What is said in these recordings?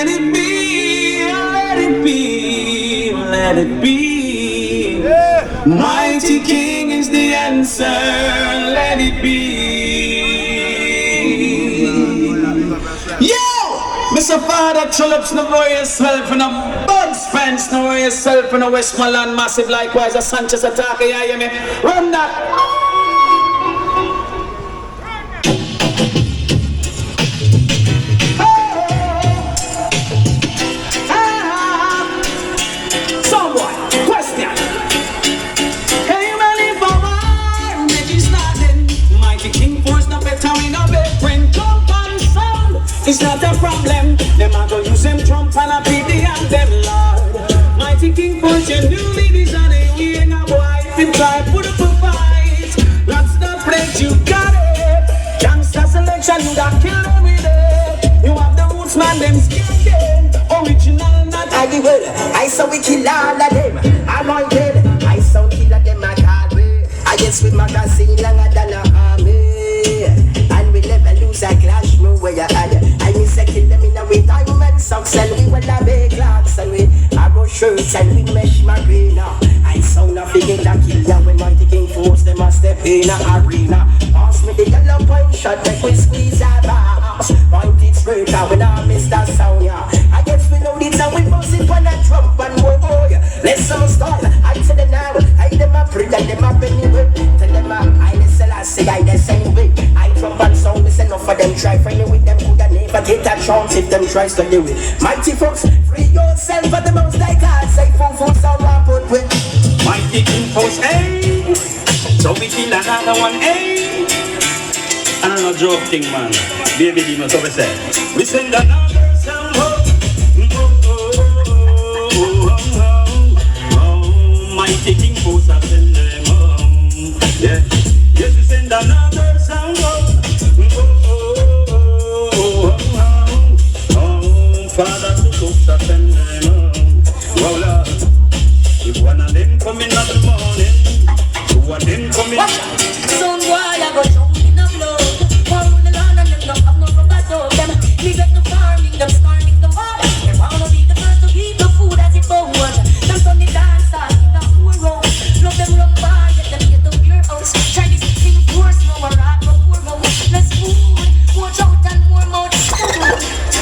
it be, let it be, let it be. Yeah. Mighty King is the answer, let it be. Yo! Mr. Father Tulips, no know yourself in a Bugs Fence, know yourself in a Westmoreland Massive, likewise a Sanchez attack, you hear me? Run that! It's not a problem, them a go use them trump and a pity and them Lord. Mighty King Force, you new ladies and they ain't a boy. If you try, put up a fight. That's the plate, you got it. Gangsta selection, you got killed with it. You have the roots, man, them scared. Original, not I give it. I saw we kill all of them. I'm all dead. I saw kill of them, I can't wait. I guess with magazine longer than a army. And we never lose a clash, no way you had. Kill them in a way diamond socks and we wear the big clocks and we arrow shirts and we mesh marina. I sound a figure that kill ya when Mighty King Force them a step in a arena. Pass me the yellow point shot, make we squeeze our box. Point it straight out when I miss that sound, yeah. I guess we know this and we buzz it when I drop and more boy. Let's some style, I tell them now. I them a free and them a penny whip. Tell them I listen, I say I the same way. I drop and sound, listen enough for them try friendly with them could never get a chance if them tries to do it. Mighty folks, free yourself at the most like I say full sound I put with. Mighty King Force, hey. So we kill another one, hey. And I'm not joking, man. BLVD must always say. We send another sound, Mighty King Force, I send them home. Yeah. Yes, we send another sound, Father to cook up and well, if one of them come in the morning, two of them come in. Son boy, I go jump in the blood. One the land and them don't have no rubber dog. Them me get no farming, them starving them all. They wanna be the first to eat the food as it goes. Them son the dancer in the poor road. Love them run by, get them get the beer house. Try this King Force, no more rock, no poor road. Less food, more out and more mouth.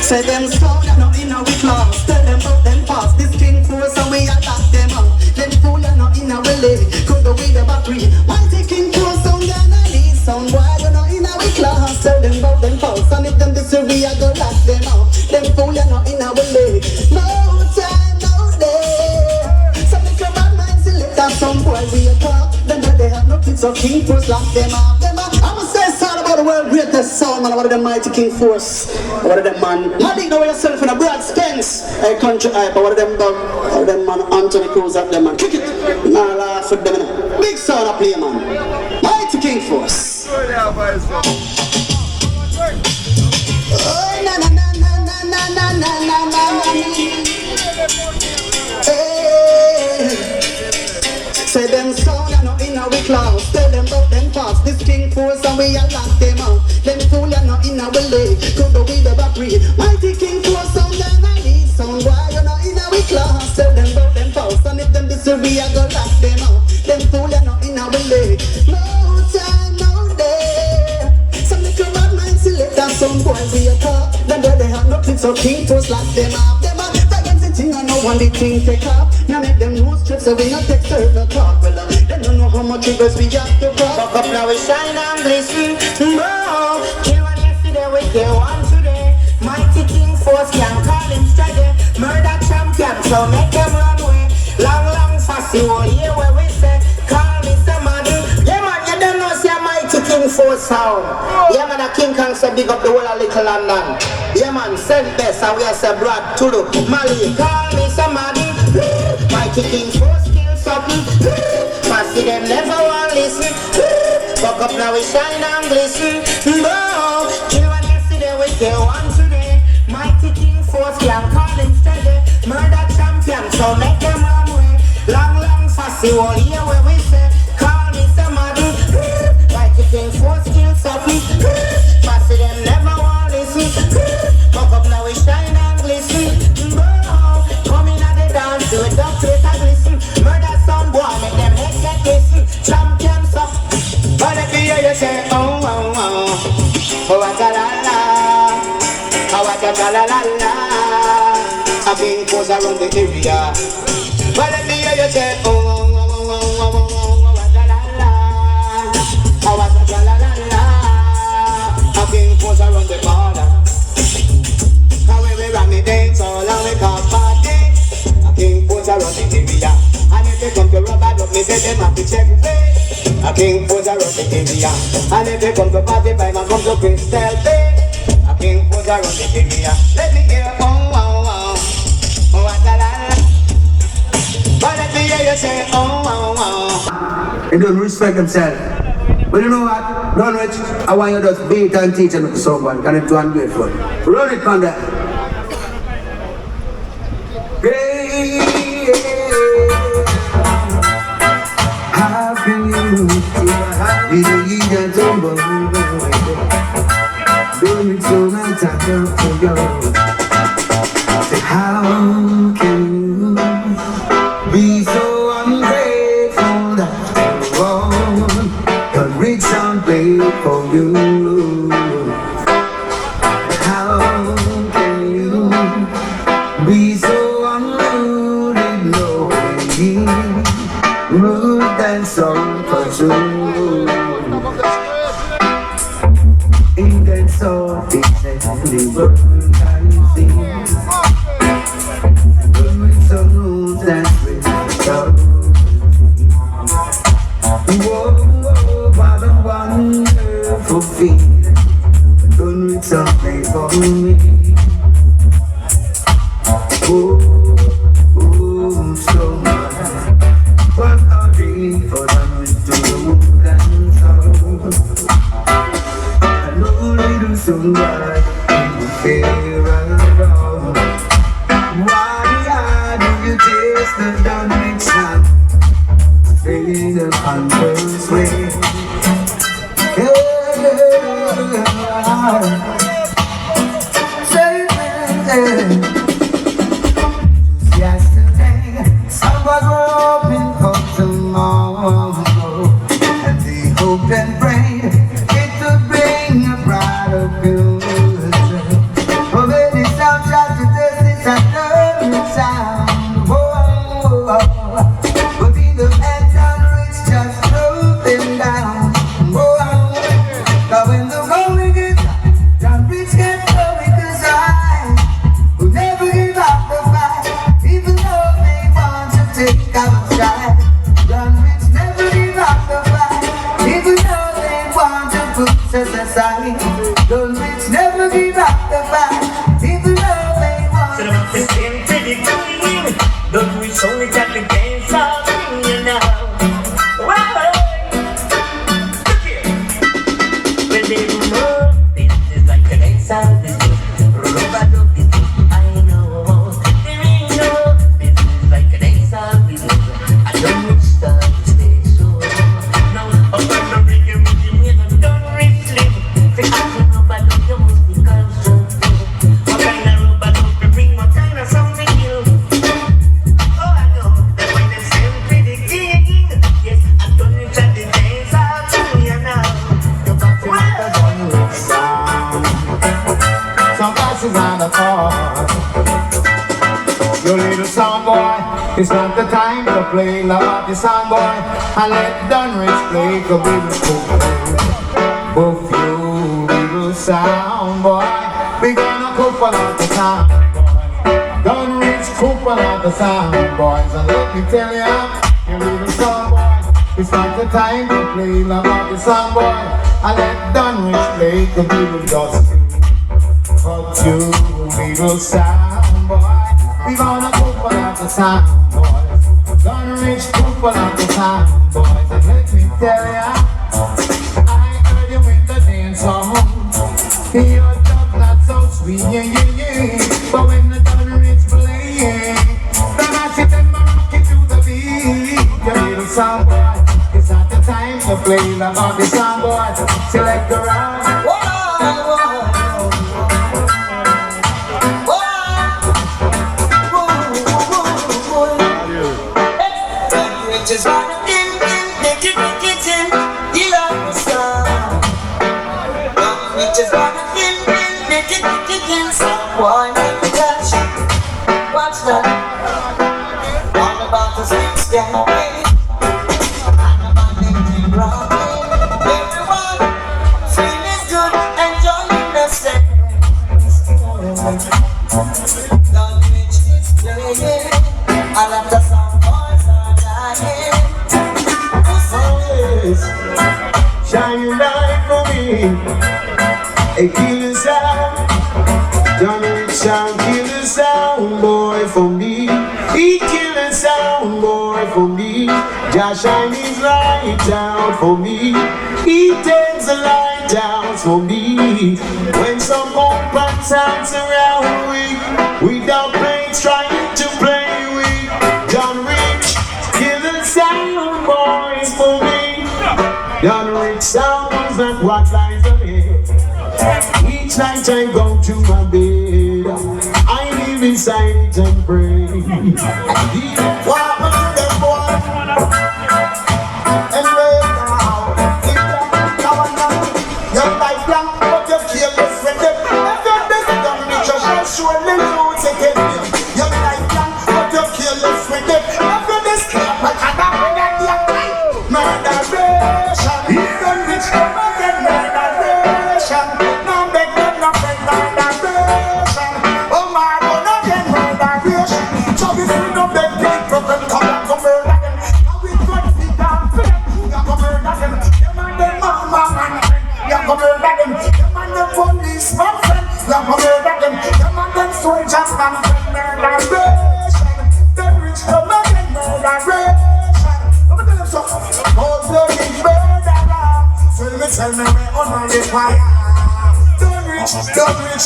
Say them sound and not in our class. Tell them about them past. This King Force and we attack them out. Them fool and not in our leg. Could go with the battery. Mighty King Force sound and a lead sound. Why you not in our class? Tell them about them past. And if them disagree, we a go lock them out. Them fool and not in our leg. No time, no day. Some little bad mind select that some boy we a talk. Then they have no kids so King Force lock them out. I'ma say sound about the world greatest sound, man. One of them Mighty King Force. One of them man. How do you know yourself in a Brad Spence? A country hype. One of them dog. One of them man. Anthony Cruz up them man. Kick it. Nah, laugh with them. Big sound I play, man. Mighty King Force. Oh na na na na na na na na na. Hey. Say them sound and not in our class. Tell them about them past. This King Force and we a lock them out. Them fool and not in our leg. Could go with the battery. Mighty King Force sound and I need sound. Why you not in our class? Tell them about them past. And if them disagree, I go lock them out. Them fool and not in our leg. No time, no day. Some little bad mind select and some boy we a talk. Them they have nothing so King Force lock them out. Them are thing I know when the thing take off. Now make them no strips so we not take serve no talk. Well, they don't know how much rivers we have to cross. Fuck up now we shine and glisten. No, kill one yesterday we kill one today. Mighty King Force can't call him straight. Murder champion so make them run away. Long fussy all year where we say call me somebody. Yeah man, you don't know say Mighty King Force sound. Yeah man, a King Kong say big up the whole of Little London. Yeah man, send best and we are say Brad Tulu Mali. Call me somebody. Mighty King Force kill something. Fussy them never want listen. Fuck up now we shine and glisten. No, kill one yesterday we kill one today. Mighty King Force can't call him steady. Murder champion so make them run away. Long fussy all year where we say call me somebody. Mighty King Force kill something. Fussy them never want listen. Fuck up now we shine and glisten. la la la. A king goes around the area. But let me hear you say, oh, oh, oh, oh, oh, oh, oh, oh, la la la. Oh, la la la la. A king goes around the border. How we run the dance all and we come party. A king goes around the area. And if they come to rubber duck, me say them have to check way. A king goes around the area. And if they come to party, by man come to Crystal Bay. A king goes around the area. Let me hear, oh, oh, oh, oh, la la la. But let me hear you say, oh, oh, oh. They don't respect themselves. But you know what? Dunrich, I want you to just beat and teach them to someone. Can it do ungrateful? Run it on that. How can you be the tumble? Don't it so much I come to you. Say, how can you be so ungrateful that you won't Dunrich sound play for you? How can you be so unruly, knowing rude and so true? Ain't that so exactly what I see? So rules and whoa, whoa, what a wonderful feeling. Dunrich sound play for me. Oh, oh, so much. What a day for Dunrich to move and sound. I know little somebody will feel around. Why do you taste the Dunrich sound? Fade the converse way. Just yesterday, some was hoping for tomorrow, and they hoped and prayed it would bring a brighter future. But when the sound tried to test this Dunrich sound, but in the end, Dunrich just drove them down. Now when the going gets hot, Dunrich gets going, 'cause I will never give up the fight, even though they want to take our shine. Dunrich never give up the fight, even though they want to put us aside. Dunrich never give up the fight, even though they want to Dunrich only got the dance all you know. Wow, look here. When they move, business like a dance all business. Rubber business, I know. There ain't no business like a dance all business. I don't start to stay so. Now, up on the reggae rhythm, you don't Dunrich live. Say, I don't know, but you must be conscious. What kind of rubber don't you bring? What kind of sound to you? Some classes on the card. Your little song boy, it's not the time to play. Love the song boy, and let Dunrich play the little both you little sound boy, we gonna couple out the sound boy. Dunrich couple out the sound boys, and let me tell ya, your little song boy, it's not the time to play. Love the song boy, and let Dunrich play the little dust. But you little sound boy, we gonna couple out the sound boys. Dunrich couple out the sound boys, and let me tell ya, I heard you in the dance song. Your dub not so sweet, yeah, yeah, yeah. But when the Dunrich playing, then I sit and rock it to the beat. Your little sound boy, it's not the time to play. Love on the sound boy, select the round. Just wanna make it in, you love the song. We just wanna make it in, someone. Yeah, and a man named King Robin. Everyone feeling good, enjoying themselves. Dunrich is playing, all of the sound boys are dying. Always shine your light for me. A killer sound, Dunrich sound, killer sound boy for me. He killer sound boy for me. Just shine his light out for me. He takes the light out for me. When some open sounds around without plates trying to play with Dunrich, killer sound boys for me. Dunrich sounds not what lies ahead. Each night I go to my bed, I live inside it and pray. Walk up to them boy, and lay down. If that now and now, your life long, but you kill your friend. After this, Dunrich shall surely lose again. Your life long, but you kill your friend. After this, but I don't want that young life. Murderation, Dunrich come again, murderation. No beg, no friend, murderation. Oh my God, again, murderation. So if you no beg, people come back, come murder them. Now we got to sit down for them. You go murder them. Them and them mama man friend. You go murder them. Them and them police man friend. You go murder them. Them and them soldiers man friend. Murderation. Dunrich come again, murderation. Let me tell them something. Cold-blooded murderer. Tell me where on the fire. Dunrich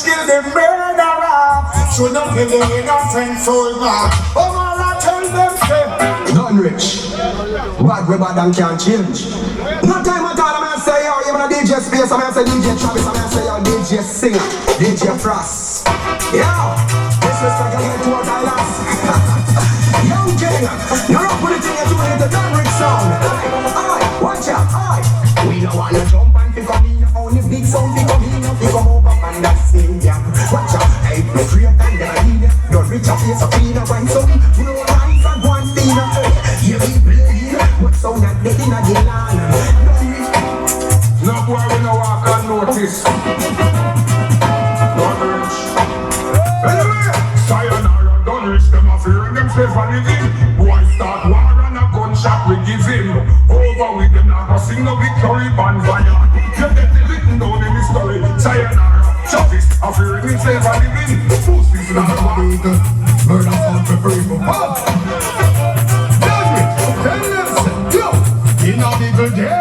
kill the murderer. So don't kill the innocent soldier. Oh, all I tell them say. Dunrich, bad we bad and can't change. No time at all, I'm gonna say yo, even a DJ Space, I'm gonna say DJ Travis, I'm gonna say yo, DJ Singer, DJ Frost. Yo, this is like a little what I lost. Yo, King, you're up with the thing you're doing the Dunrich sound. Aye, watch out, aye. We don't wanna jump and pick up in, only big sound pick up in, pick up over and that's it, yeah. Watch out, hey, no free and then I need it. Dunrich a face of clean and wine some, no lines and one thing. You be playing, but sound that dead in a the land. No boy we no walk and notice. Dunrich. Anyway, sayonara, Dunrich, them a fearing themselves and living. Boy start war and a gunshot we give him. Over with them now go sing no victory band violent. You get it written down in the story. Sayonara, Travis, a fearing himself and living. Pussies in the body, murder sound for people. In a bigger day,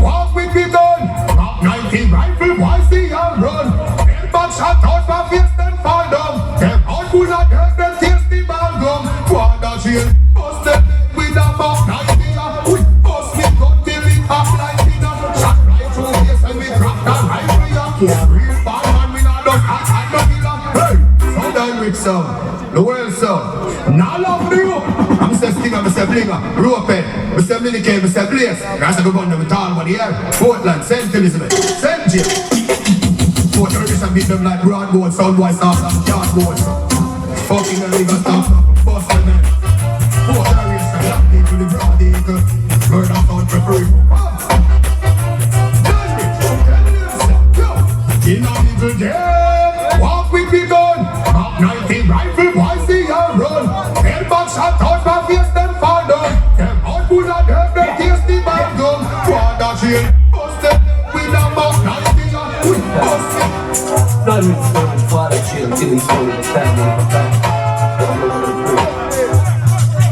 walk with the gun. Rock 19 rifle, boys see and run. Them bad shot out for face, then fall down. Them out could not hurt them, taste the ball gum. Water shield, bust them with a buck 90. We bust the gun till it half like dinner. Shot right through face and we crack that rifle. Yeah, real bad man, we not done hot and no killer. Hey, sound Dunrich sound, the world sound. Now love the rope. I'm say stinger, I'm say blinger, rope head. I say minicate, I say blaze. I say go gun them with all money here. Portland, St. Elizabeth, St. James. Fort Ernest and beat them like broadboard, sound boys off and cardboard. Fucking and niggas stop, bust them men. Fort Ernest and black people, the broad eagle. Murder sound for free. In a little day, walk with the gun. Up 19 rifle, boys see and run. Head back shot out my face, them fall down. Them out could not hurt them, taste the bad gum. Water shield, bust them with a buck 90. We bust them. Dunrich sound, water shield, till he's full of the family.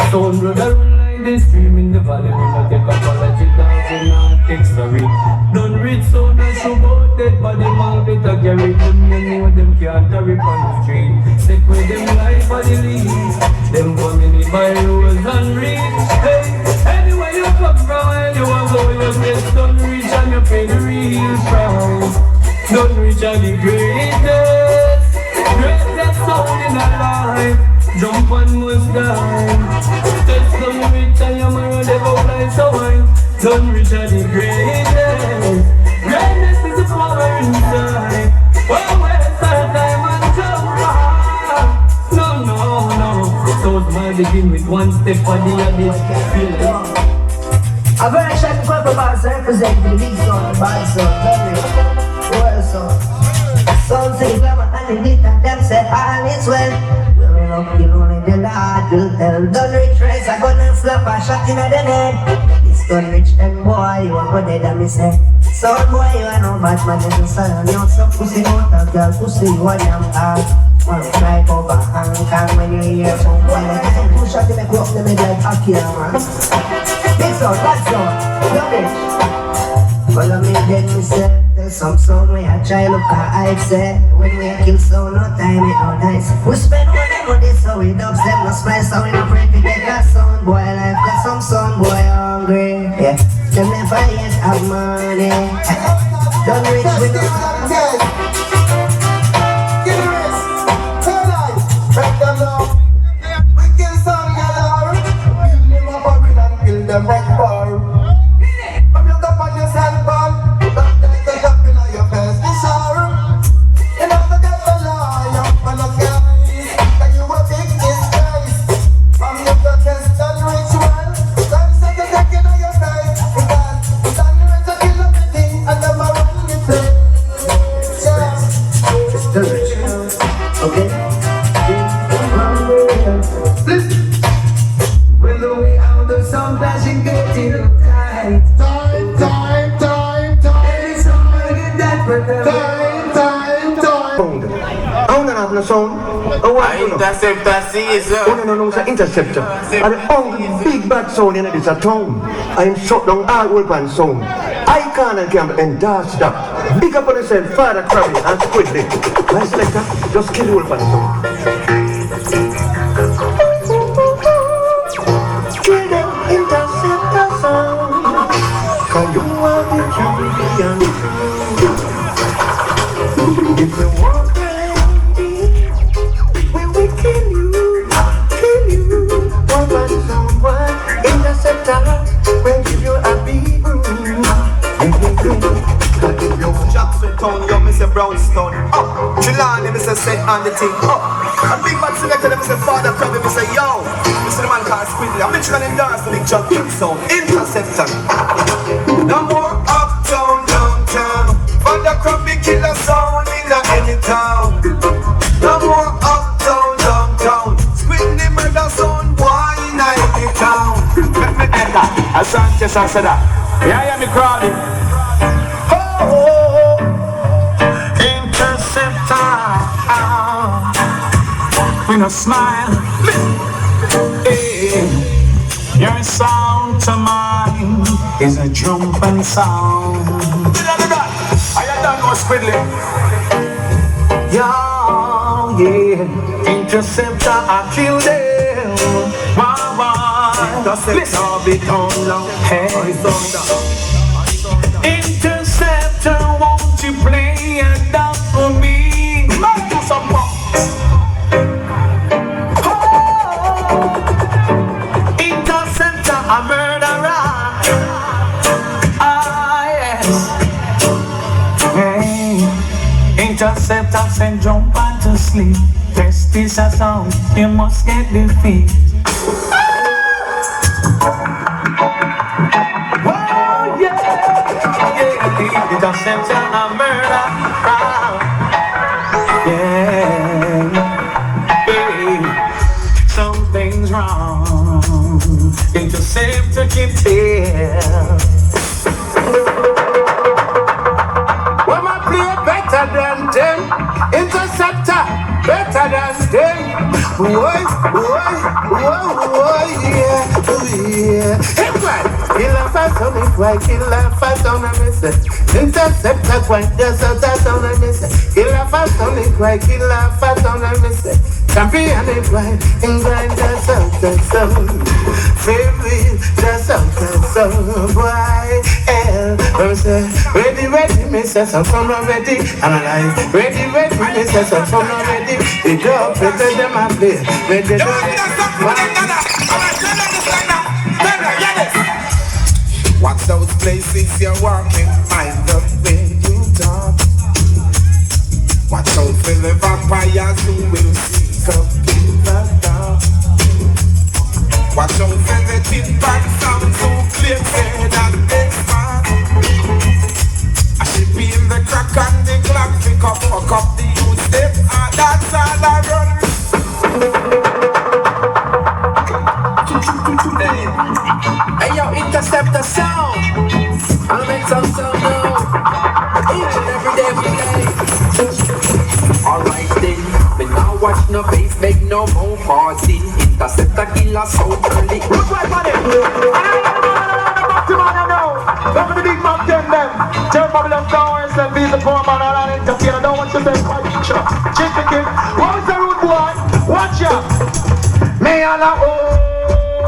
Sound brother like the stream in the valley. We not take apology, dance in our text story. Dunrich sound and show about dead body man better carry them. You know them can't carry on the street. Stick with them life for the lead. Them family by rules and reach. Hey, anywhere you come from, anywhere go you get Dunrich and you pay the real price. Dunrich are the greatest, greatest sound in our life. Jump and must die. Test Dunrich and your man will never fly so high. Dunrich are the greatest. Greatness is the power inside. Well, waste our time and jump high. No, no, no. Those I begin with one step for the abyss. Feel it. A version of Purple Bars represent the big sound, bad sound, Dunrich, well sound. Sound say glamour and the and them say all is well. Wearing up the only the Lord will tell. Dunrich rise a gun and slap a shot in the head. It's Dunrich and boy, you are dead and me say. Sound boy, you are no bad man in the sun. You know some pussy out of girl, pussy what I'm at. One try over Hong Kong when you hear some boy like this. Some push out in the club, they make like Akira man. Big sound, bad sound, Dunrich. Follow me then me say. There's some sound where I try look at I say. When we kill sound, no time it no nice. We spend one day on this so we dubs them no spice. So we no pray to get a sound boy life. Cause some sound boy hungry. Yeah, them never yet have money. Dunrich with the Give the rest. Turn on. Break them down. We kill some yellow. Build them up a win and kill them right bar. I'm look up on your sandbar. Don't take up in your face. It's shower. You know the devil lie up on the guys. That you a big disgrace. From your protest Dunrich well. Don't say the deck in your face. Because Dunrich a kill everything and them a run you play. Yeah. It's Dunrich. Okay? Listen. When the way out the sound flashing getting tight. Every song I get that for I don't have no sound. Interceptor sees I don't know the Interceptor. And the only big bad sound in this a town. I am shut down all open sound. I can't endorse that. Big up on yourself, Father Krazy and Squidly. My selector, just kill the open sound. Kill them Interceptor sound. Cause you are the champion. If you want we will kill you. One man someone Interceptor will give you a beat. Yo, Jackson Town, yo, Mr. Brownstone. Up, Chilani, Mr. Set on the thing. Up, a big bad selector, Mr. Father Krazy, Mr. Yo. Mr. The man called Squidly. I'm Michigan and dance the big juggling sound. Interceptor. No more uptown, downtown. Father Krazy kill a sound in any town. No more uptown, downtown. Squidly murder sound, boy in any town. Let me enter. I Sanchez and said that. Yeah, yeah, me crowded. Interceptor. We no smile. Hey, your sound to mine is a jumping sound. I don't know Squidly. Yeah, Interceptor, I kill them. Why? Listen, be on long. Hey, Interceptor, won't you play a dub for me? Murder some box. Oh, Interceptor, a murderer. Ah, yes. Hey, Interceptor, send jump and to sleep. Test this a sound, you must get defeat. Interceptor a murder. Yeah. Hey. Something's wrong. Interceptor can tell. Well, my play better than 10. Interceptor better than 10. Boy, yeah, oh yeah. Hey, boy, kill a fast on it, boy, kill a fast on a message. Interceptor, boy, just a touch on a message. Kill a fast on it, boy, kill a fast on a message. Champion it, boy, and grind just out that sound. Favorite, just out that sound, boy. Hell, say, ready, me say some fun already. Analyze, ready, me say some fun already. The job, better than my play. Ready, watch those places you're walking, mind the way you talk. Watch out for the vampires who will seek up in the dark. RC, Interceptor, killer, sound early. Look right on it. Come to the big man, them. Tell Babylon Towers and be the poor man and entertainer. Don't want you to say, check the kid. What's the root boy? Watch ya. Me and a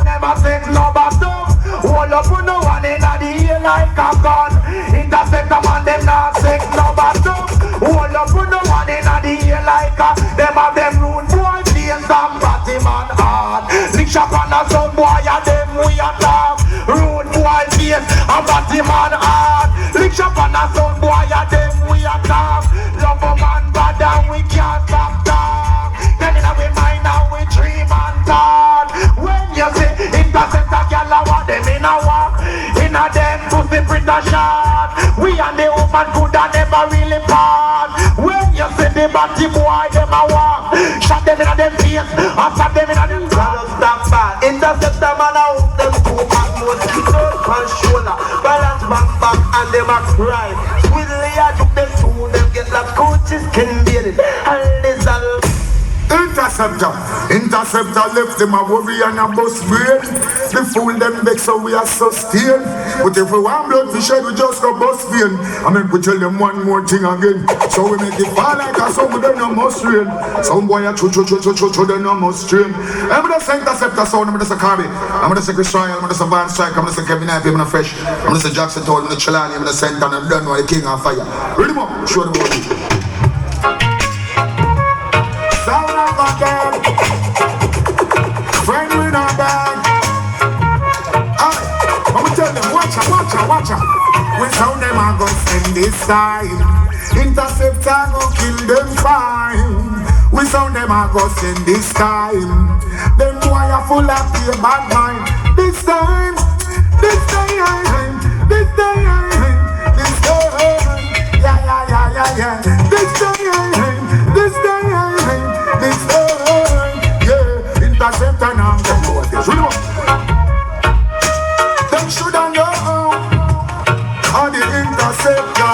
never take no bathroom. Hold up with no one in the ear like a gun. Interceptor man, them not take no bathroom. Hold up with no one in the ear like a. Them have them rude boy, face and batty man hard. Lick shop on a sound boy and them we attack. Rude boy, face and batty man hard. Lick shop on a sound boy and them we attack. Love a man bad and we can't stop talk. Then in our mind and we dream and talk. When you say Interceptor, girl, I want them in a walk. In a them pussy pretty shot. We and the open could have never really part. When you say the batty boy, them a walk. Shot them in a them face, and shot them in a them Don't stop bad. Interceptor man out them two back mosquito controller. Balance back and them a cry. Swizzly a juke them two, them get like coaches can beat it. And this all. Interceptor left them a worry and a bus brain. The fool them vex so we are sustained. But if we want blood to shed, we just go bust vein. I mean we tell them one more thing again. So we make it fall like a song, they no must rain. Some boy a chu they no must train. I'm gonna say Interceptor sound, I'm gonna say Carby, I'm gonna say Chris Royal, I'm gonna say Van Strike, I'm gonna say Kevin Ivey, I'm gonna Fresh, I'm gonna say Jackson Toll, I'm gonna Chelani, I'm gonna say Anton, I'm done with the king of fire. Read him up, show the body. Sound of a dog, friend with a bag. I'ma tell them, watch out. We sound them a go send this time. Interceptor go kill them fine. We sound them a go send this time. Them boy are full of fear, bad mind. This time, yeah. This time. Interceptor now, them boys, they should know. Them shoulda know how the Interceptor.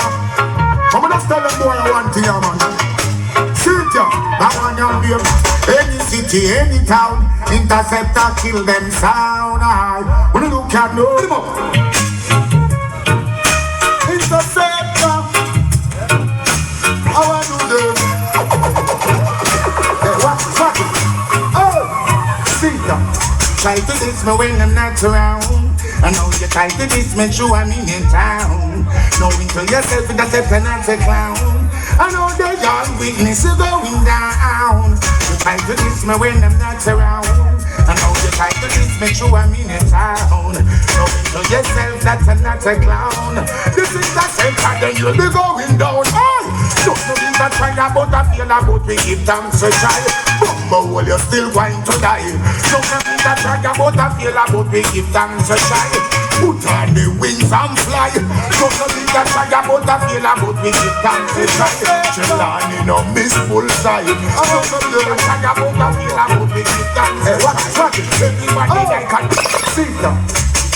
I'm gonna tell them boy I want to hear, man. See it, yeah, that one young babe. Any city, any town, Interceptor kill them sound high. When you look at know them up. Interceptor, how I do them? Hey, what's it? Try to diss me when I'm not around. I know you try to diss me true, I'm in town. Knowing to yourself Interceptor not a clown. I know the young witness is going down. You try to diss me when I'm not around. I know you try to diss me true, I'm in town. Knowing to yourself that I'm not a clown. This is the Interceptor, then you'll be going down. Don't know this that try about a feel about we give thanks a child. Bumble, you're still going to die. Don't know this that try about a feel about we give thanks a child. Put on the wings and fly. Don't know this that try about a feel about we give thanks a child. Chelani no miss bullseye. Don't know this that try about a feel about we give thanks a child. Everybody that can see them.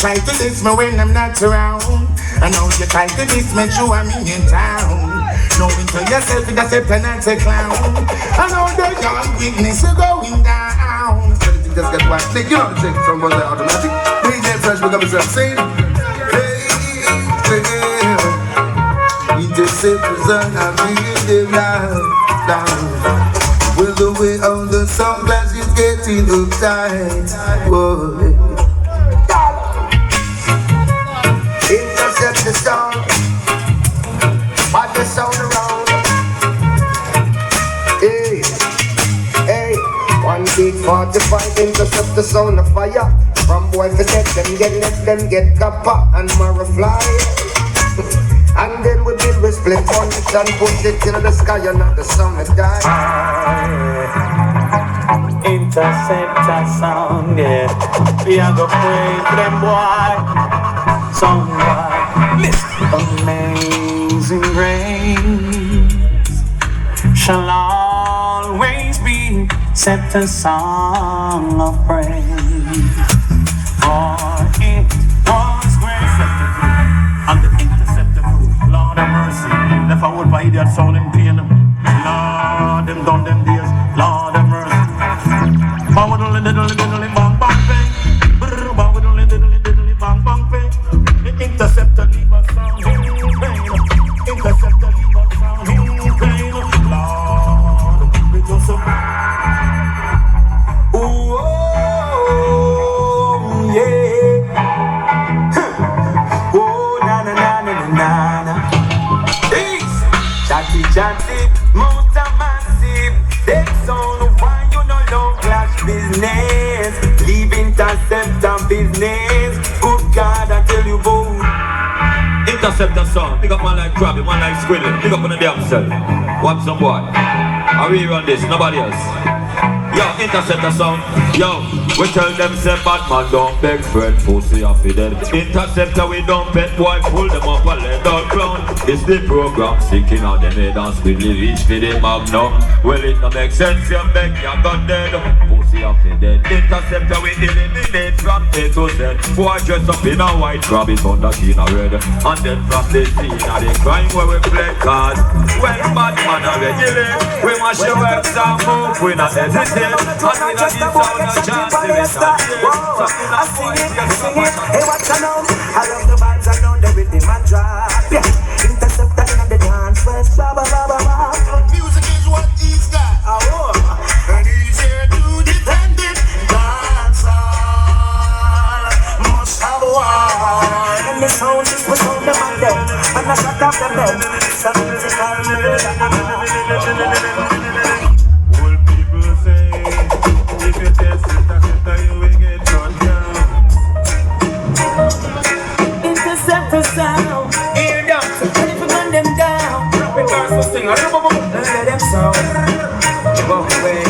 Try to diss me when I'm not around. I know you try to diss me true, I'm in town. Knowing to yourself Interceptor not a clown. I know the young witness is going down. Everything just get one thing, you know the thing. Some ones are automatic. DJ Fresh become himself sing. Hey. Interceptors and I'm being them down. Well, the way on the soundclash is getting uptight. Whoa. Intercept the sound, but the sound around. Hey, 1 beat 45, intercept the sound of fire. From boy to death, let them get copper and more fly. And then we build with split punch and push it in the sky and not the sun that die. Interceptor sound, yeah. We are gonna pray for them boy. Song amazing grace shall always be set a song of praise. For it was grace and the Interceptor crew, Lord have mercy. Left a whole by idiot sound in pain. Lord them done them days, Lord have mercy. Power Interceptor leave us sound in pain. Interceptor leave us sound in pain. Lord, we do some. Oh yeah. Oh na na na na na na. Peace. Chatty chatty, mountain massive. Take sound why you no low clash business. Leave Interceptor business. Good God, I tell you both. Interceptor sound. Pick up one like Krazy, one like Squidly. Pick up on the damn cell. Watch some boy. I really run this, nobody else. Yo, Interceptor sound. Yo, we tell them say bad man don't beg friend, pussy off it dead. Interceptor we don't pet boy, pull them up and let out ground. It's the program, sticking on them head and Squidly reach for the magnum. Well it no make sense, you beg your gun dead. Pussy off it dead. Interceptor we eliminate from A to Z. Boy dress up in a white rabbit on the skin of red. And then from the scene of the crime where we play cards. When bad man are regulate, we mash your works and move, we not hesitate. And we not need sound and chance to be started. I sing it, hey what you know? I love the vibes, I know the rhythm and drop. Yeah, Interceptor in the dance first, blah blah blah blah. Music is what he's got. And he's here to defend it. Dancehall must have one. And the sound is what's on the man them. And I shut up the bed. It's a musical murder. Interceptor sound, hear them, ready to run them down. Let them sound, walk away.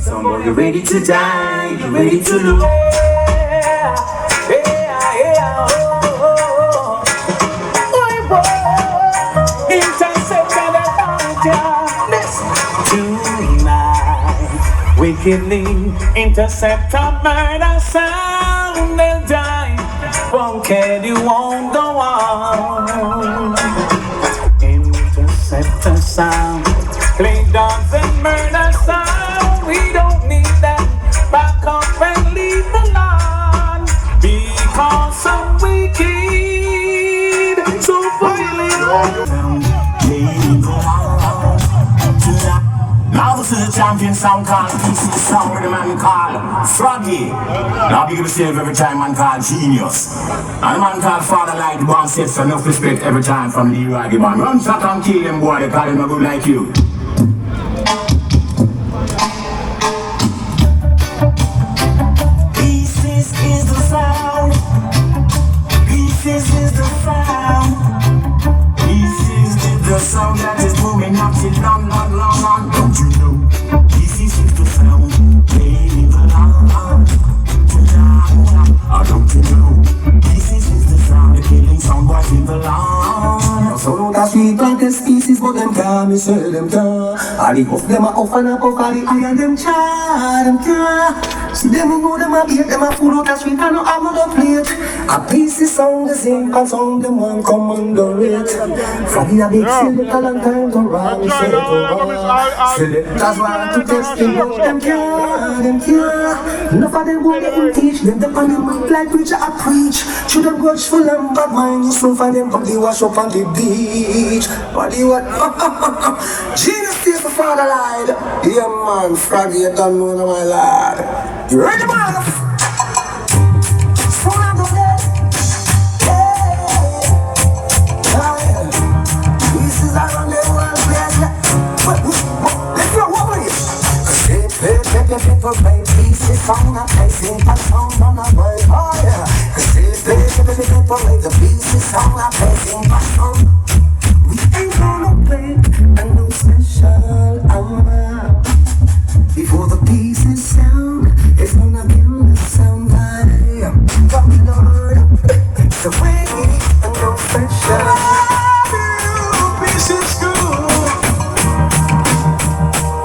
Some more you're ready to die, you're ready to lose. Interceptor the darkness tonight. Wickedly, Interceptor murder sound, they'll die. Won't care, you won't go on. Interceptor sound, play dogs and murder sound. We don't need that. Back up and leave the land. Because I'm wicked, so violent. Now this is a champion sound called PC sound with a man called Froggy. Now big yourself every time man called Genius. And a man called Father Light, the one says enough respect every time from the REGGAE man. Run shot and kill them boy, they call him a good like you. Pieces is the sound. Pieces is the sound. Pieces is the sound that is moving up till long. Don't you know? Pieces is the sound. Baby, don't you know? Pieces is the sound. The killing sound boys in the land. So that sweet like the species, but them can't me sell them can. All the off them a off and up, all the iron them char, them can. See them know them a beat, them a full out that sweet and no have no plate. A piece is sound the same, and sound them one come under it. From the big select a long time to run, say to run. Selectors want to test them, but them can. Enough of them won't even teach them, them on the mic like preacher a preach. Should them watchful and bad mind, you so for them, but they wash up on the beach. What do you want? Genius stays the father lied. Yeah man, Froggy, you don't know my lad. You ready man? So I'm the dead. Pieces are on the world, let's go over here. People play pieces on a placing a sound on a way. Oh yeah. People play the pieces on a placing a sound. We ain't gonna play a no special hour. Before the pieces sound, it's gonna be the sound by from Lord. The way a no special. Pieces good.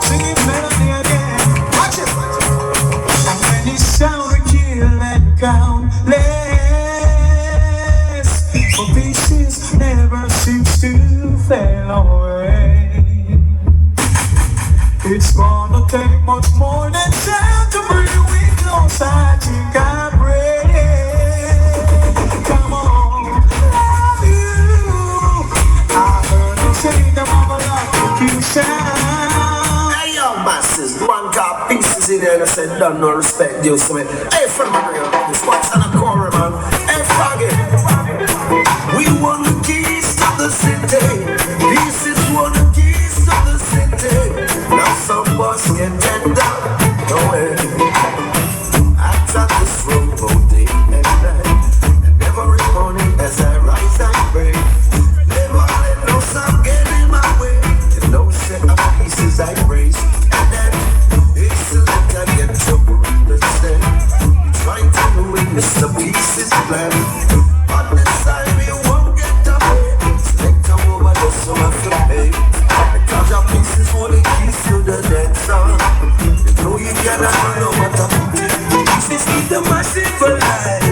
Singing melody again. Watch it. And when it sound we kill and countless. For pieces never seems to fail away. It's gonna take much more than sound to bring you in. said, don't no respect due to it. Hey, from the real, this one's on a core, man. Hey, Froggy. We want the keys to the city. This is one of the keys to the city. Now some boys get dead down. No way. After this road all day and night. And every morning as I rise and pray. Never let no sound get in my way. And no set of pieces I praise. And then it's a let I get to understand. Trying to witness the pieces plan. On this side we won't get away. Select a overdose so I feel pain. Because your pieces for the keys to the dead song. You know you cannot know what I'm doing. Pieces need the massive for life.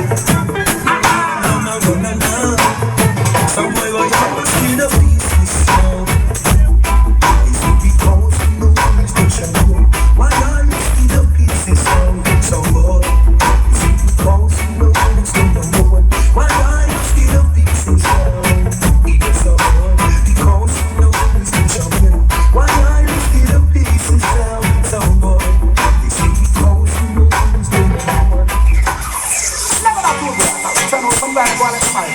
Some boy will always need a pieces song. It's because you know it's the show. Why not you see the pieces song? So boy. Because you know it's the number one. Why not you see the pieces song? It's so hard. Because you know it's the champion. Why not you see the pieces song? So boy. It's because you know it's the number one. Never not do that. I'm trying to come back while it's mine.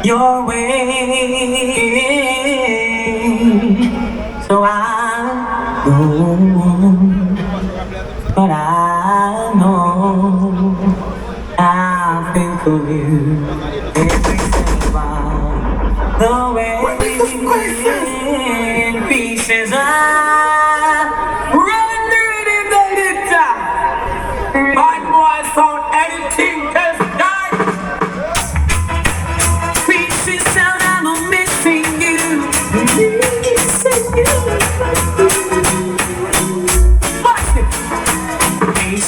Your way, so I go on, but I know I think of you every step of the way. In pieces I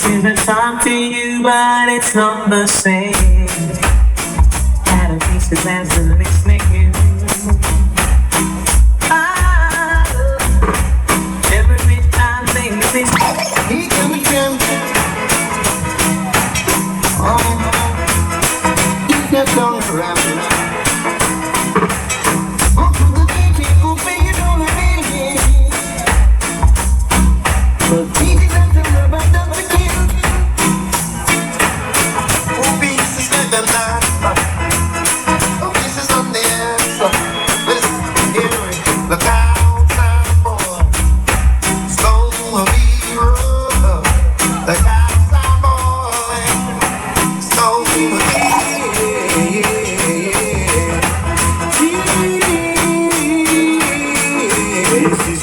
Seems to talk to you, but it's not the same. Had a piece of glance and listening you. Every time they miss He can be tempted. He's not gonna rap it.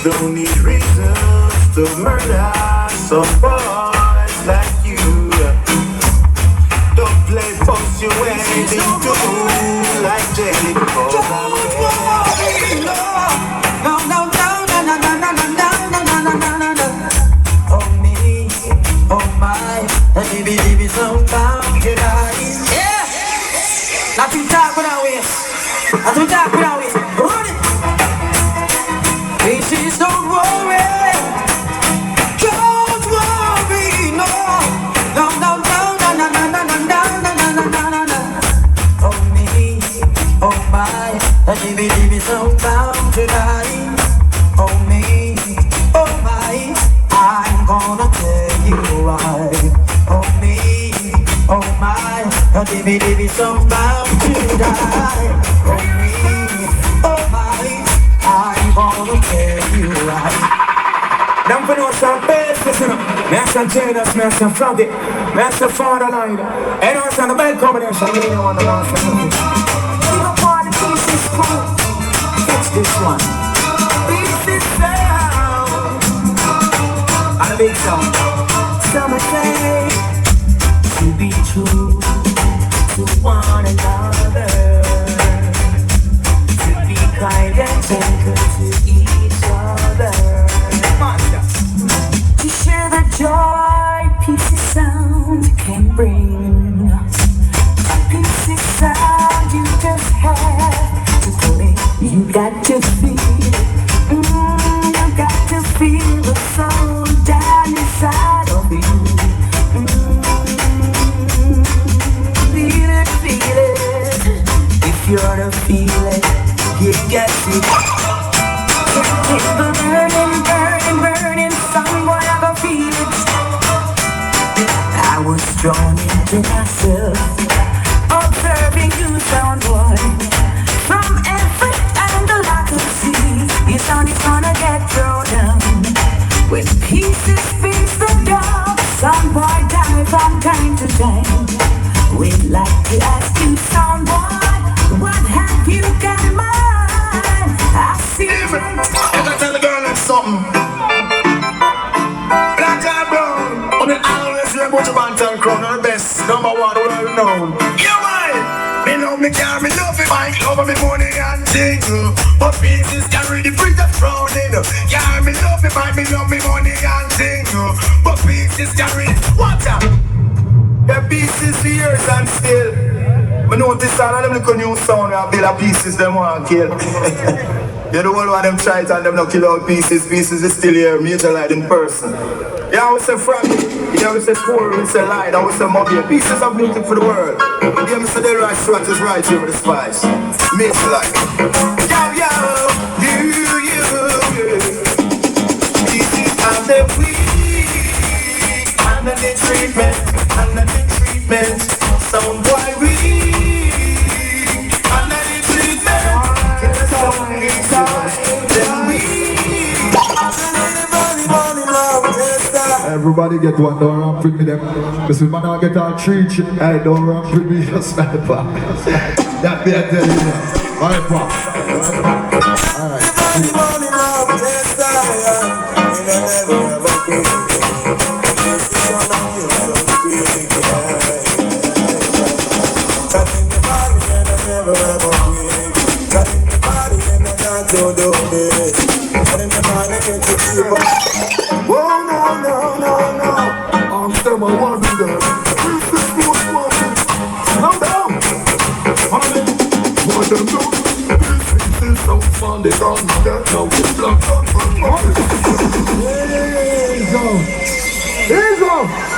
Don't need reasons to murder some boys like you. Don't play post you anything to do like jelly. Oh me, oh my, baby, so bound to die. Yeah, not too dark without it. Not too dark without it. Run it. Faces, don't worry, no, no. Oh me, oh my, baby, so bound to die. Oh me, oh my, I'm gonna tell you why. Oh me, oh my, baby, so bound to die. Oh me, oh my, I'm gonna tell you right. Them for no some bass, listen up. Me have some Janus, me have some Froggy, me have some Fatherline. Anyone some the bad combination, me don't want to dance for something. Keep up all the pieces cool. Catch this one. Pieces sound. And a big sound. Some say to be true to one another, to be kind and gentle to each other. To share the joy pieces sound can bring. Pieces sound you just have to play. You got to feel it. You got to feel the soul down inside of you. Feel it. If you're to feel it, you got to. Keep the burning, someone ever feel it. I was drawn into myself, observing you, sound boy. From every angle I could see, your sound is gonna get thrown down. When pieces face the door, sound boy die from time to time. We'd like to ask you, sound boy, what have you got in mind? I see I gotta tell the girl like something. Black and brown, on the always wear Butcher Banton crown, are the best, number one, well known. Yeah, man! Me know me care, me love it, Mike, love me money and things. But pieces carry the bridge of frowning. Yeah, me love it, Mike, me love me money and things. But pieces carry, what's up? The pieces for years and still. Me notice all of them little new sound and build a pieces them want to kill. You know all of them try it and them not kill out pieces. Pieces is still here, major light in person. Yeah, we say Frankie, yeah, we say Poor, we say Light, and we say MOBAY. Pieces of music for the world. Yeah, we say the right strat is right here with the spice. Miss like. Yo, you. Pieces of the week. Under the treatment. Sound boy weak. Under the treatment. Sound inside. Then we. Everybody get one, don't run with me them. Because we might not get our treat, hey, don't run with me, just sniper. That be I tell you. Alright, pop. on the ground. Now we blood. Ease up.